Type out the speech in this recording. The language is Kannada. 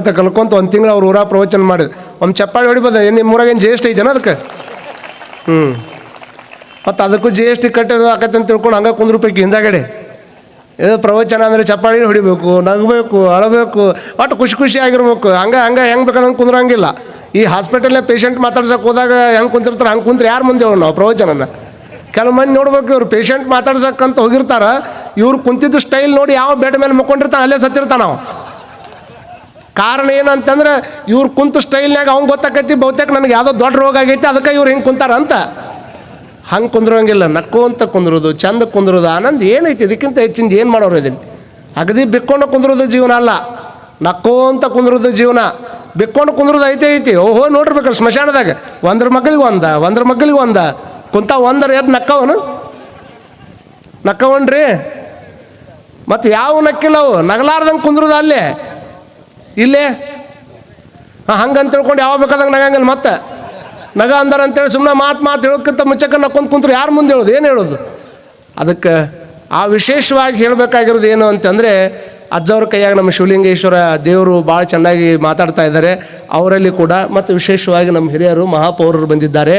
ಅಂತ ಕಲ್ಕೊಂತ ಒಂದು ತಿಂಗಳು ಅವ್ರು ಊರ ಪ್ರವಚನ ಮಾಡಿದ್ರು. ಒಂದು ಚಪ್ಪಾಳಿ ಹೊಡಿಬೋದು. ನಿಮ್ಮ ಊರಾಗ ಏನು GST ಐತೇನ ಅದಕ್ಕೆ? ಮತ್ತು ಅದಕ್ಕೂ GST ಕಟ್ಟೋದು ಆಕತ್ತೆ ಅಂತ ತಿಳ್ಕೊಂಡು ಹಂಗೆ ಕುಂದ್ರಬೇಕು ಹಿಂದಾಗಡೆ. ಇದು ಪ್ರವಚನ ಅಂದರೆ ಚಪ್ಪಾಳಿ ಹೊಡಿಬೇಕು, ನಗಬೇಕು, ಅಳಬೇಕು, ಒಟ್ಟು ಖುಷಿ ಆಗಿರ್ಬೇಕು. ಹಂಗೆ ಹೆಂಗೆ ಬೇಕಾದಂಗೆ ಕುಂದ್ರಂಗಿಲ್ಲ. ಈ ಹಾಸ್ಪಿಟಲ್ನೇ ಪೇಷಂಟ್ ಮಾತಾಡ್ಸಕ್ಕೆ ಹೋದಾಗ ಹೆಂಗೆ ಕುಂತಿರ್ತಾರೆ ಹಂಗೆ ಕುಂತ್ರೆ ಯಾರು ಮುಂದೆ ಹೇಳೋಣ ನಾವು ಪ್ರವಚನನ? ಕೆಲವು ಮಂದಿ ನೋಡ್ಬೇಕು, ಇವ್ರು ಪೇಷಂಟ್ ಮಾತಾಡ್ಸಕ್ಕಂತ ಹೋಗಿರ್ತಾರೆ, ಇವ್ರು ಕುಂತಿದ್ದು ಸ್ಟೈಲ್ ನೋಡಿ ಯಾವ ಬೆಡ್ ಮೇಲೆ ಮುಕ್ಕೊಂಡಿರ್ತಾನೆ ಅಲ್ಲೇ ಸತ್ತಿರ್ತಾನೆ ನಾವು. ಕಾರಣ ಏನಂತಂದ್ರೆ ಇವ್ರು ಕುಂತು ಸ್ಟೈಲ್ನಾಗ ಅವ್ನು ಗೊತ್ತಾಕೈತಿ ಬಹುತೇಕ ನನಗೆ ಯಾವುದೋ ದೊಡ್ಡ ರೋಗ ಆಗೈತಿ ಅದಕ್ಕೆ ಇವ್ರು ಹಿಂಗೆ ಕುಂತಾರ ಅಂತ. ಹಂಗೆ ಕುಂದ್ರಂಗಿಲ್ಲ. ನಕ್ಕೋಂತ ಕುಂದ್ರೋದು, ಚಂದ ಕುಂದ್ರೋದು, ಆನಂದ ಏನೈತಿ ಇದಕ್ಕಿಂತ ಹೆಚ್ಚಿಂದ ಏನು ಮಾಡೋರು ಇದನ್ನು? ಅಗದಿ ಬಿಕ್ಕೊಂಡು ಕುಂದ್ರೋದು ಜೀವನ ಅಲ್ಲ, ನಕ್ಕೋಂತ ಕುಂದ್ರೋದು ಜೀವನ. ಬಿಕ್ಕೊಂಡು ಕುಂದ್ರೋದು ಐತಿ. ಓಹೋ ನೋಡಿರ್ಬೇಕಲ್ಲ ಸ್ಮಶಾನದಾಗ ಒಂದ್ರ ಮಕ್ಕಳಿಗೆ ಒಂದ ಕುಂತ ಒಂದರ ಎದ್ದು ನಕ್ಕವನ್ರಿ. ಮತ್ತು ಯಾವ ನಕ್ಕಿಲ್ಲ ಅವು ನಗಲಾರ್ದಂಗೆ ಕುಂದ್ರೋದು ಅಲ್ಲೇ ಇಲ್ಲೇ. ಹಂಗಂತ ತಿಳ್ಕೊಂಡು ಯಾವ ಬೇಕಾದಂಗೆ ನಗಂಗಿಲ್ಲ. ಮತ್ತೆ ನಗ ಅಂದಾರ ಅಂತೇಳಿ ಸುಮ್ಮನೆ ಮಾತು ಹೇಳೋಕ್ಕಿಂತ ಮುಚ್ಚಕ್ಕೆ ನಕ್ಕೊಂತ ಕುಂತ್ರು ಯಾರು ಮುಂದೆ ಹೇಳೋದು? ಏನು ಹೇಳೋದು? ಅದಕ್ಕೆ ಆ ವಿಶೇಷವಾಗಿ ಹೇಳಬೇಕಾಗಿರೋದು ಏನು ಅಂತಂದರೆ, ಅಜ್ಜವ್ರ ಕೈಯಾಗ ನಮ್ಮ ಶಿವಲಿಂಗೇಶ್ವರ ದೇವರು ಭಾಳ ಚೆನ್ನಾಗಿ ಮಾತಾಡ್ತಾ ಇದ್ದಾರೆ. ಅವರಲ್ಲಿ ಕೂಡ ಮತ್ತು ವಿಶೇಷವಾಗಿ ನಮ್ಮ ಹಿರಿಯರು ಮಹಾಪೌರರು ಬಂದಿದ್ದಾರೆ.